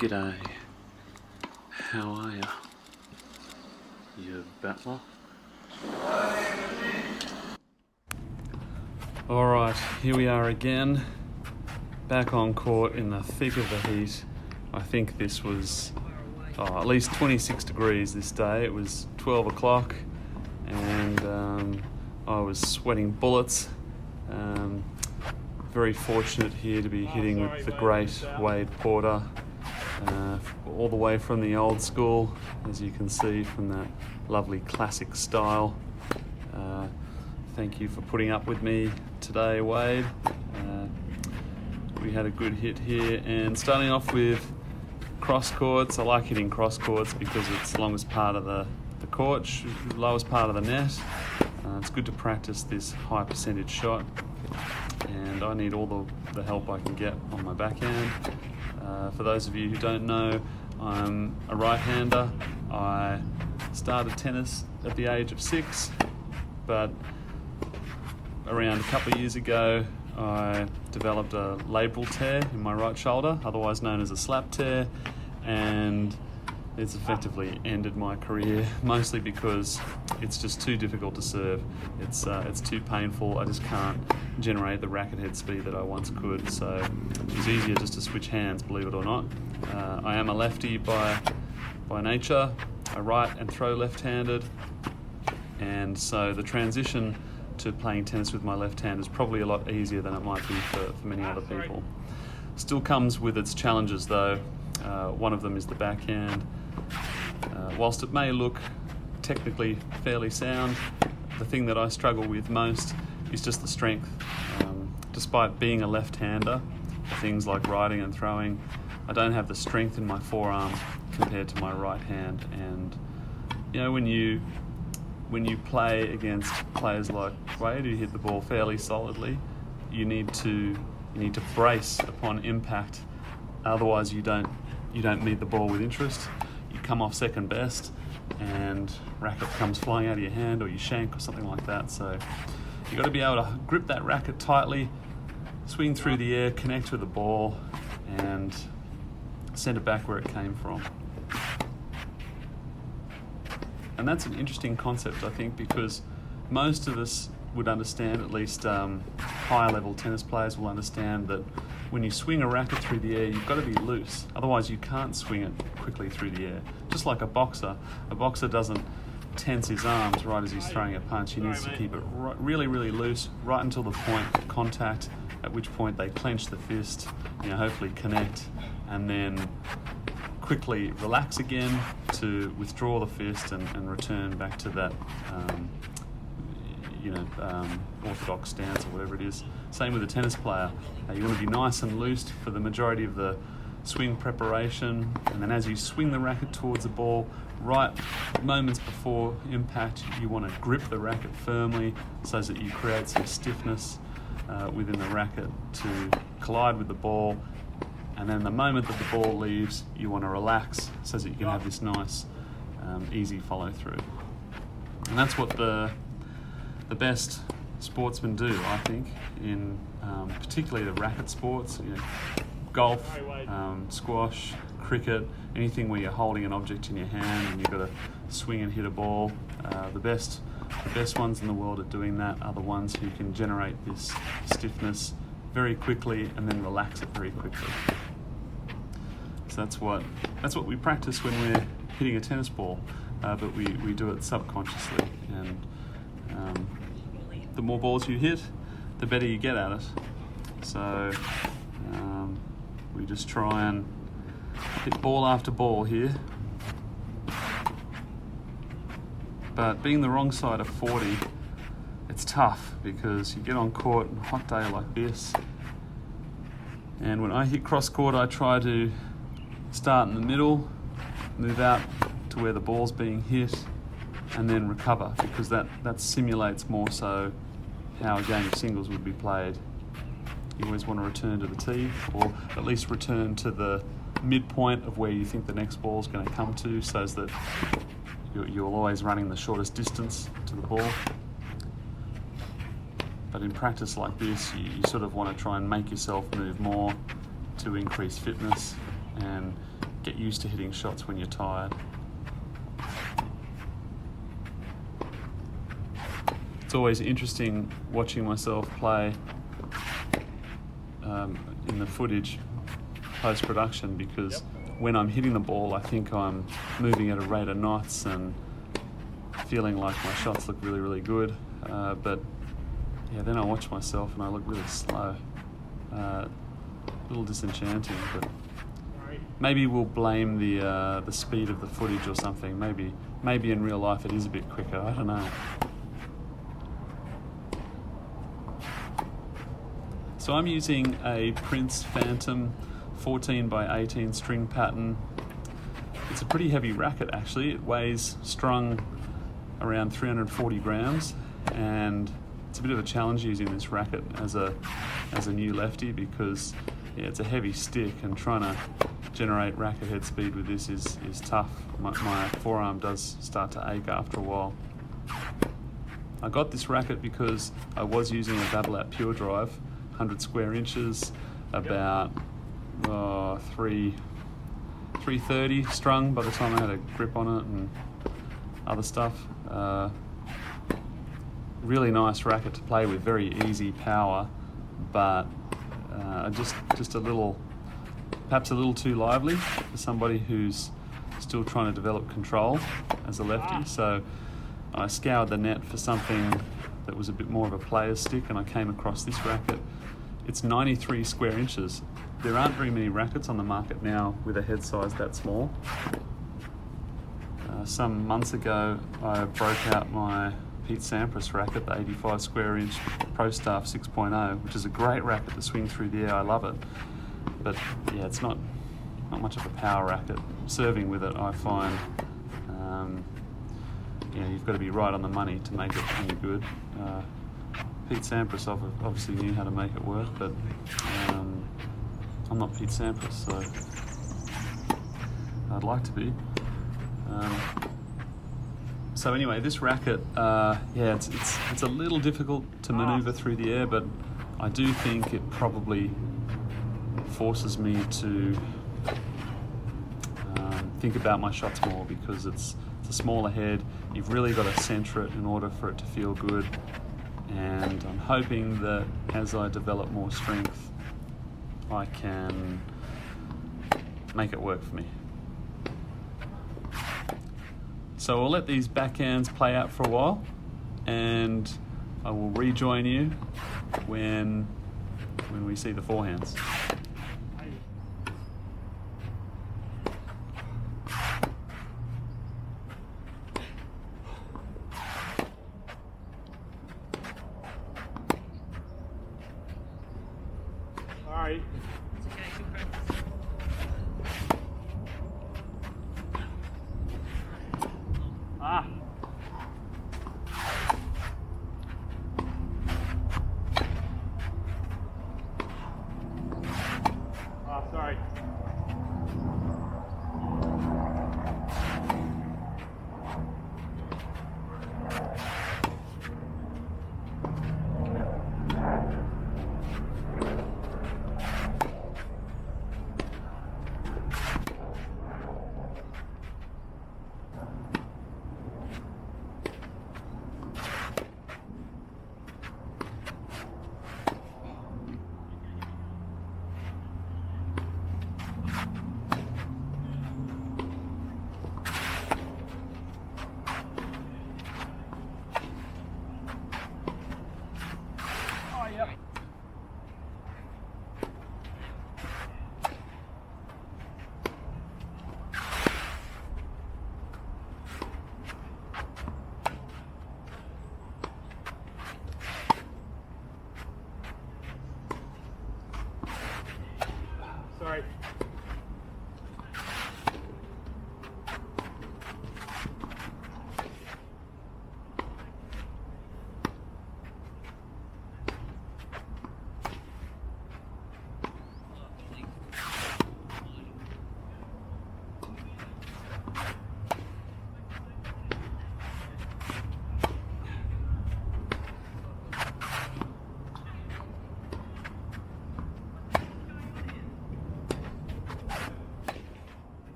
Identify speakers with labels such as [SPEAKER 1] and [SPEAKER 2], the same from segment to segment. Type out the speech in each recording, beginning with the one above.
[SPEAKER 1] G'day. How are ya? You battler? Alright, here we are again, back on court in the thick of the heat. I think this was at least 26 degrees this day. It was 12 o'clock and I was sweating bullets. Very fortunate here to be hitting with the great Wade Porter, all the way from the old school, as you can see from that lovely classic style. Thank you for putting up with me today, Wade. We had a good hit here, and starting off with cross courts. I like hitting cross courts because it's the longest part of the court, lowest part of the net. It's good to practice this high percentage shot, and I need all the help I can get on my backhand. For those of you who don't know, I'm a right-hander. I started tennis at the age of 6, but around a couple of years ago I developed a labral tear in my right shoulder, otherwise known as a slap tear, and it's effectively ended my career, mostly because it's just too difficult to serve. It's too painful. I just can't generate the racket head speed that I once could, so it was easier just to switch hands, believe it or not. I am a lefty by nature. I write and throw left-handed, and so the transition to playing tennis with my left hand is probably a lot easier than it might be for many other people. Still comes with its challenges though. One of them is the backhand. Whilst it may look technically fairly sound, the thing that I struggle with most is just the strength. Despite being a left-hander, things like writing and throwing, I don't have the strength in my forearm compared to my right hand. And you know, when you play against players like Wade, who hit the ball fairly solidly, you need to brace upon impact. Otherwise, you don't meet the ball with interest. You come off second best, and racket comes flying out of your hand, or you shank, or something like that. So you've got to be able to grip that racket tightly, swing through the air, connect with the ball, and send it back where it came from. And that's an interesting concept, I think, because most of us would understand, at least higher level tennis players will understand, that when you swing a racket through the air, you've got to be loose. Otherwise, you can't swing it quickly through the air. Just like a boxer doesn't tense his arms right as he's throwing a punch. He needs to keep it really, really loose right until the point of contact, at which point they clench the fist, hopefully connect, and then quickly relax again to withdraw the fist and return back to that orthodox stance or whatever it is. Same with a tennis player. You want to be nice and loose for the majority of the swing preparation, and then as you swing the racket towards the ball, right moments before impact, you want to grip the racket firmly so that you create some stiffness within the racket to collide with the ball. And then the moment that the ball leaves, you want to relax so that you can have this nice, easy follow through. And that's what the best sportsmen do, I think, in particularly the racket sports. Golf, squash, cricket, anything where you're holding an object in your hand and you've got to swing and hit a ball. The best ones in the world at doing that are the ones who can generate this stiffness very quickly and then relax it very quickly. So that's what we practice when we're hitting a tennis ball, but we do it subconsciously, and the more balls you hit, the better you get at it. So we just try and hit ball after ball here, but being the wrong side of 40, it's tough because you get on court on a hot day like this, and when I hit cross court, I try to start in the middle, move out to where the ball's being hit, and then recover, because that simulates more so how a game of singles would be played. You always want to return to the tee, or at least return to the midpoint of where you think the next ball's going to come to, so that you're always running the shortest distance to the ball. But in practice like this, you sort of want to try and make yourself move more to increase fitness, and get used to hitting shots when you're tired. It's always interesting watching myself play in the footage post-production, because when I'm hitting the ball, I think I'm moving at a rate of knots and feeling like my shots look really, really good. But yeah, then I watch myself and I look really slow. A little disenchanting, but maybe we'll blame the speed of the footage or something. Maybe in real life it is a bit quicker. I don't know. So I'm using a Prince Phantom 14 by 18 string pattern. It's a pretty heavy racket actually. It weighs strung around 340 grams, and it's a bit of a challenge using this racket as a new lefty, because yeah, it's a heavy stick, and trying to generate racket head speed with this is tough. My forearm does start to ache after a while. I got this racket because I was using a Babolat Pure Drive, 100 square inches, about 330 strung by the time I had a grip on it and other stuff. Really nice racket to play with, very easy power, but just a little, perhaps a little too lively for somebody who's still trying to develop control as a lefty. So I scoured the net for something that was a bit more of a player's stick, and I came across this racket. It's 93 square inches. There aren't very many rackets on the market now with a head size that small. Some months ago, I broke out my Pete Sampras racket, the 85 square inch Pro Staff 6.0, which is a great racket to swing through the air. I love it. But yeah, it's not much of a power racket. Serving with it, I find, you've got to be right on the money to make it any good. Pete Sampras obviously knew how to make it work, but I'm not Pete Sampras, so I'd like to be. So anyway, this racket, it's a little difficult to maneuver through the air, but I do think it probably forces me to think about my shots more, because it's a smaller head. You've really got to center it in order for it to feel good. And I'm hoping that as I develop more strength, I can make it work for me. So I'll let these backhands play out for a while, and I will rejoin you when we see the forehands.
[SPEAKER 2] All right. Sorry.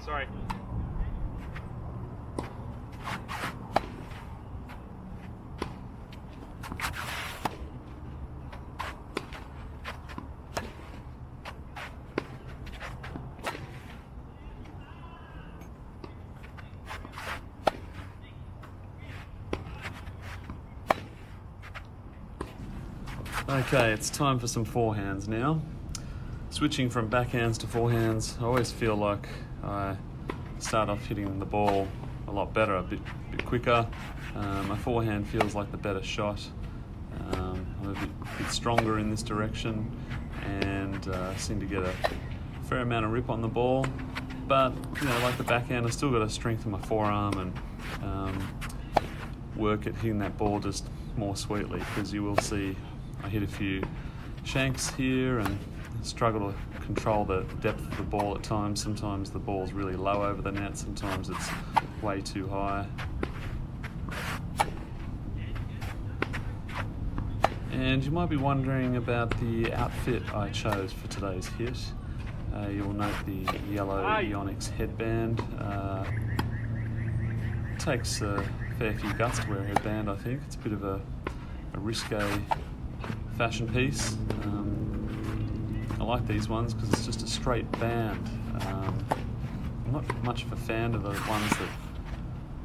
[SPEAKER 2] sorry.
[SPEAKER 1] Okay, it's time for some forehands now. Switching from backhands to forehands, I always feel like I start off hitting the ball a lot better, a bit quicker. My forehand feels like the better shot. I'm a bit stronger in this direction and seem to get a fair amount of rip on the ball. But, like the backhand, I've still got to strengthen my forearm and work at hitting that ball just more sweetly, because you will see I hit a few shanks here and struggle to control the depth of the ball at times. Sometimes the ball's really low over the net, sometimes it's way too high. And you might be wondering about the outfit I chose for today's hit. You'll note the yellow Ionix headband. Takes a fair few guts to wear a headband, I think. It's a bit of a risque fashion piece. I like these ones because it's just a straight band. I'm not much of a fan of the ones that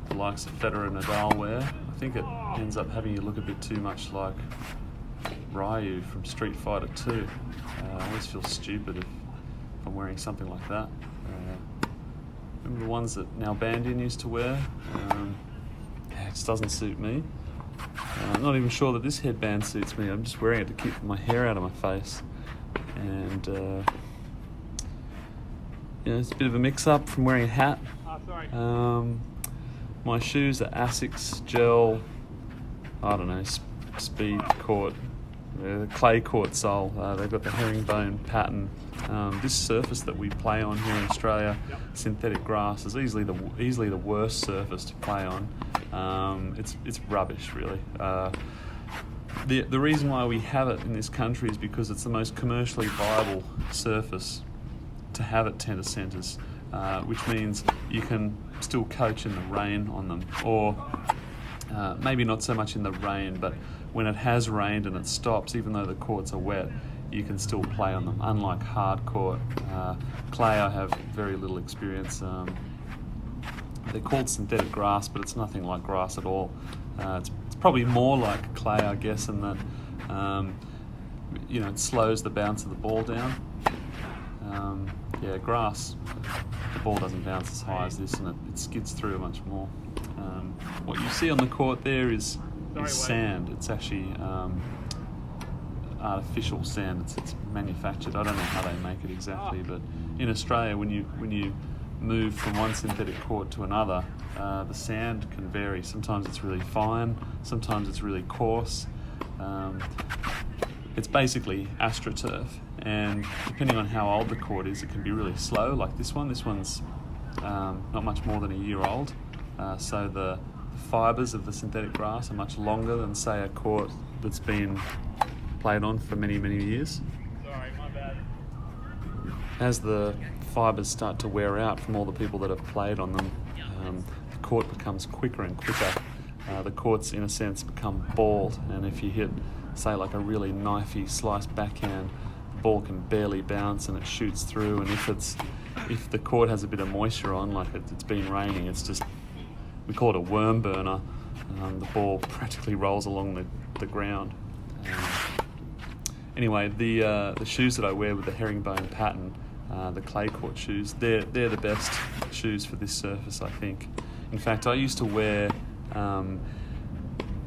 [SPEAKER 1] the likes of Federer and Nadal wear. I think it ends up having you look a bit too much like Ryu from Street Fighter 2. I always feel stupid if I'm wearing something like that. Remember the ones that Nalbandian used to wear? It just doesn't suit me. I'm not even sure that this headband suits me. I'm just wearing it to keep my hair out of my face. And it's a bit of a mix-up from wearing a hat. My shoes are Asics Gel, I don't know, speed court, clay court sole. They've got the herringbone pattern. This surface that we play on here in Australia, synthetic grass, is easily the worst surface to play on. It's rubbish, really. The reason why we have it in this country is because it's the most commercially viable surface to have at tennis centres, which means you can still coach in the rain on them, or maybe not so much in the rain, but when it has rained and it stops, even though the courts are wet, you can still play on them, unlike hard court. Clay, I have very little experience. They're called synthetic grass, but it's nothing like grass at all. It's probably more like clay, I guess, in that it slows the bounce of the ball down. Grass, the ball doesn't bounce as high as this, and it skids through much more. What you see on the court there is sand. It's actually artificial sand. It's manufactured. I don't know how they make it exactly, but in Australia, when you move from one synthetic court to another, the sand can vary. Sometimes it's really fine, sometimes it's really coarse. It's basically AstroTurf, and depending on how old the court is, it can be really slow, like this one. This one's not much more than a year old, so the fibres of the synthetic grass are much longer than, say, a court that's been played on for many, many years.
[SPEAKER 2] Sorry, my bad.
[SPEAKER 1] As the fibres start to wear out from all the people that have played on them, the court becomes quicker and quicker. The courts, in a sense, become bald, and if you hit, say, like a really knifey slice backhand, the ball can barely bounce and it shoots through. And if the court has a bit of moisture on, like it's been raining, it's just, we call it a worm burner. The ball practically rolls along the ground. Anyway, the shoes that I wear with the herringbone pattern, the clay court shoes, they're the best shoes for this surface, I think. In fact, I used to wear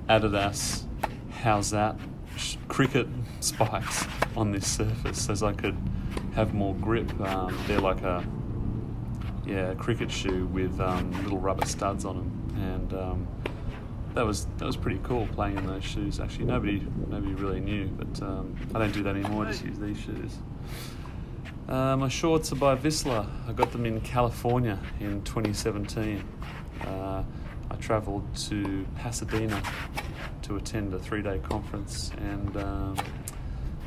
[SPEAKER 1] Adidas How's That cricket spikes on this surface as I could have more grip. They're like a cricket shoe with little rubber studs on them, and that was pretty cool playing in those shoes. Actually, nobody really knew, but I don't do that anymore. I just use these shoes. My shorts are by Vissla. I got them in California in 2017. I travelled to Pasadena to attend a 3-day conference, and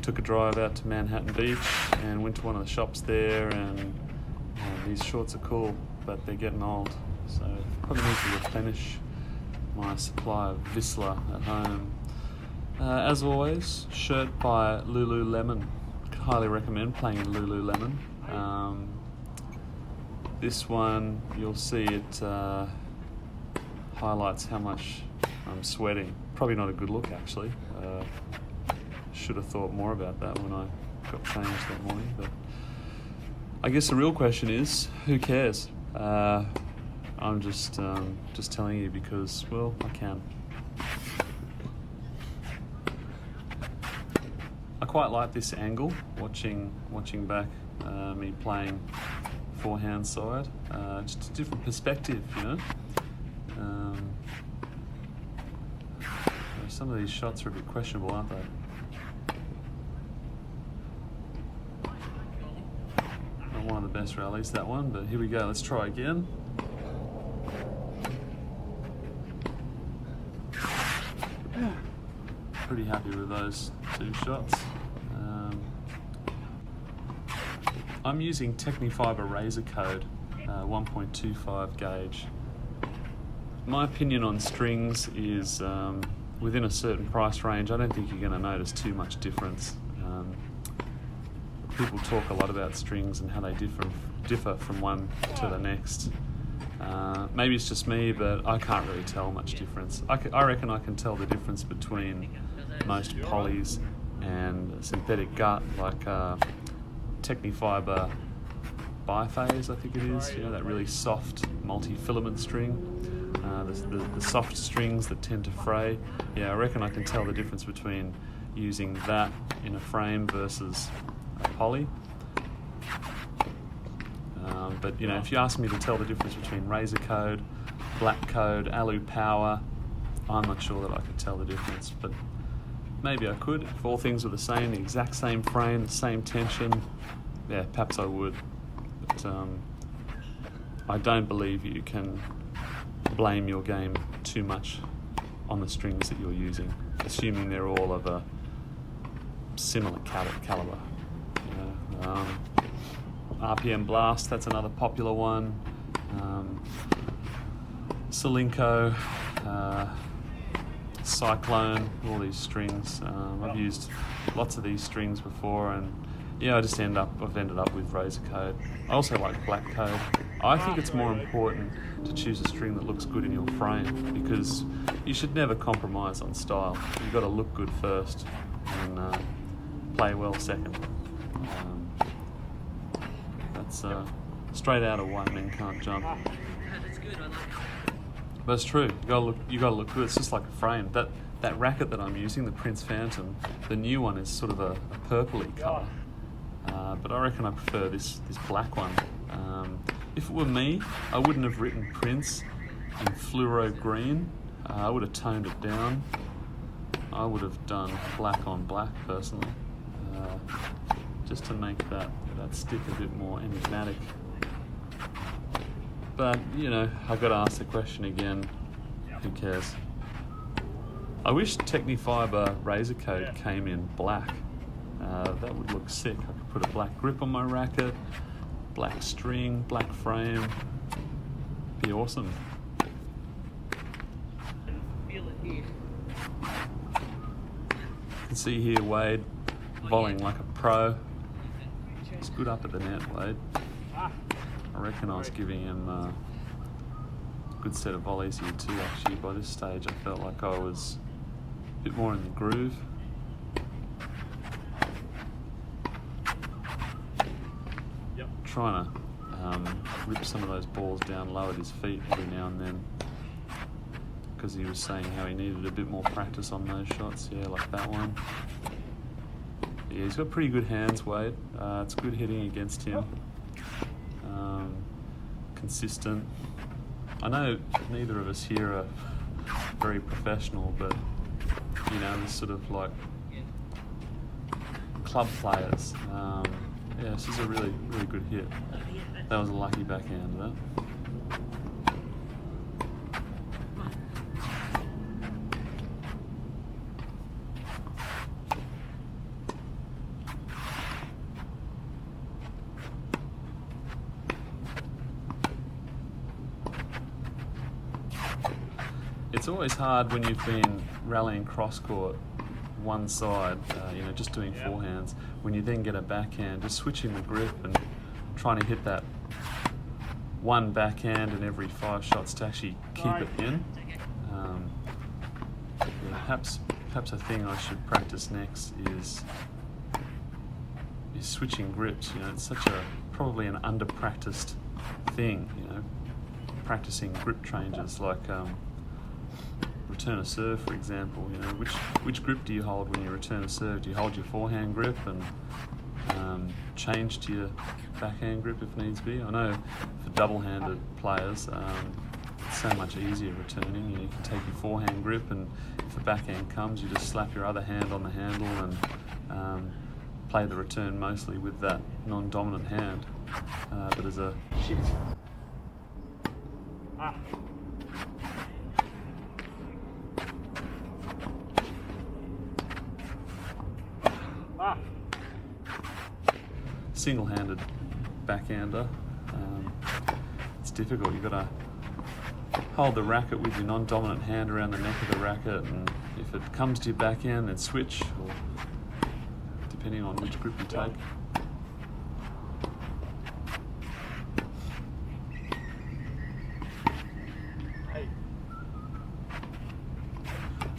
[SPEAKER 1] took a drive out to Manhattan Beach and went to one of the shops there, and these shorts are cool, but they're getting old, so probably need to replenish my supply of Vissla at home. As always, shirt by Lululemon. Highly recommend playing in Lululemon. This one, you'll see it highlights how much I'm sweating. Probably not a good look, actually. Should have thought more about that when I got changed that morning. But I guess the real question is, who cares? I'm just telling you because, well, I can. I quite like this angle, watching back me playing forehand side. Just a different perspective, you know. Some of these shots are a bit questionable, aren't they? Not one of the best rallies, that one, but here we go. Let's try again. Pretty happy with those two shots. I'm using Technifibre Razor Code 1.25 gauge. My opinion on strings is within a certain price range, I don't think you're going to notice too much difference. People talk a lot about strings and how they differ from one to the next. Maybe it's just me, but I can't really tell much difference. I reckon I can tell the difference between most polys and synthetic gut, like Technifibre Biphase, I think it is. You know, that really soft multi-filament string. The soft strings that tend to fray. Yeah, I reckon I can tell the difference between using that in a frame versus a poly. But you know, if you ask me to tell the difference between Razor Code, Black Code, Alu Power, I'm not sure that I could tell the difference, but maybe I could. If all things were the same, the exact same frame, the same tension, yeah, perhaps I would. But I don't believe you can blame your game too much on the strings that you're using, assuming they're all of a similar caliber. You know, RPM Blast, that's another popular one. Solinco, Cyclone, all these strings. I've used lots of these strings before, and yeah, I've ended up with Razor Code. I also like Black Code. I think it's more important to choose a string that looks good in your frame, because you should never compromise on style. You've got to look good first and play well second. That's straight out of White Men Can't Jump. But it's true. You gotta look good. It's just like a frame. That racket that I'm using, the Prince Phantom, the new one is sort of a purpley colour. But I reckon I prefer this black one. If it were me, I wouldn't have written Prince in fluoro green. I would have toned it down. I would have done black on black personally, just to make that stick a bit more enigmatic. But you know, I've got to ask the question again. Who cares? I wish Technifibre Razor Code came in black. That would look sick. I could put a black grip on my racket, black string, black frame. Be awesome. You can see here Wade volleying like a pro. It's good up at the net, Wade. I reckon I was giving him a good set of volleys here too, actually. By this stage I felt like I was a bit more in the groove. Trying to rip some of those balls down low at his feet every now and then, because he was saying how he needed a bit more practice on those shots. Yeah, like that one. Yeah, he's got pretty good hands, Wade. It's good hitting against him. Consistent. I know neither of us here are very professional, but you know, it's sort of like club players. Yeah, this is a really, really good hit. That was a lucky backhand, that. always hard when you've been rallying cross court one side, just doing forehands. When you then get a backhand, just switching the grip and trying to hit that one backhand in every 5 shots to actually keep it in. Perhaps a thing I should practice next is switching grips. It's probably an under-practiced thing. Practicing grip changes like return a serve, for example. Which grip do you hold when you return a serve? Do you hold your forehand grip and change to your backhand grip if needs be? I know for double-handed players, it's so much easier returning. You can take your forehand grip, and if the backhand comes, you just slap your other hand on the handle and play the return mostly with that non-dominant hand. But as a single-handed backhander, it's difficult. You've got to hold the racket with your non-dominant hand around the neck of the racket, and if it comes to your backhand, then switch, or depending on which grip you take.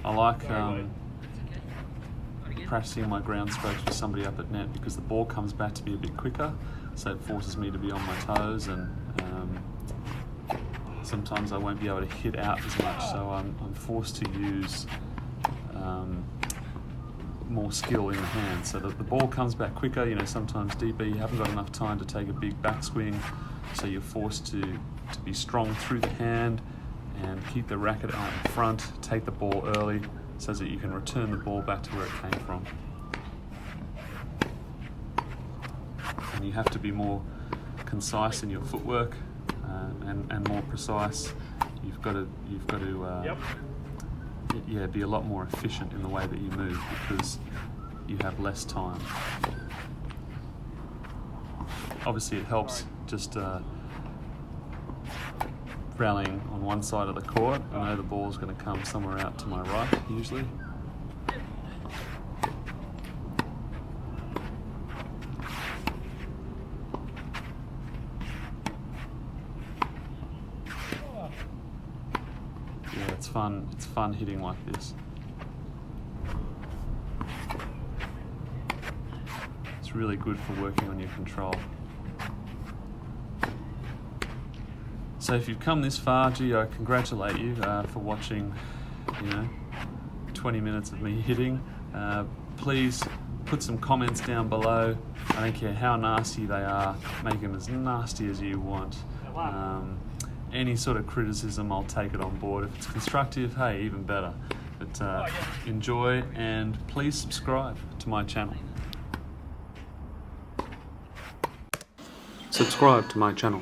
[SPEAKER 1] I like practicing my ground strokes with somebody up at net because the ball comes back to me a bit quicker, so it forces me to be on my toes, and sometimes I won't be able to hit out as much, so I'm forced to use more skill in the hand so that the ball comes back quicker. Sometimes DB, you haven't got enough time to take a big backswing, so you're forced to be strong through the hand and keep the racket out in front, take the ball early so that you can return the ball back to where it came from. And you have to be more concise in your footwork and more precise. You've got to be a lot more efficient in the way that you move because you have less time. Obviously it helps just rallying on one side of the court. I know the ball's going to come somewhere out to my right usually. Yeah, it's fun. It's fun hitting like this. It's really good for working on your control. So if you've come this far, gee, I congratulate you for watching, 20 minutes of me hitting. Please put some comments down below. I don't care how nasty they are. Make them as nasty as you want. Any sort of criticism, I'll take it on board. If it's constructive, hey, even better. But enjoy, and please subscribe to my channel. Subscribe to my channel.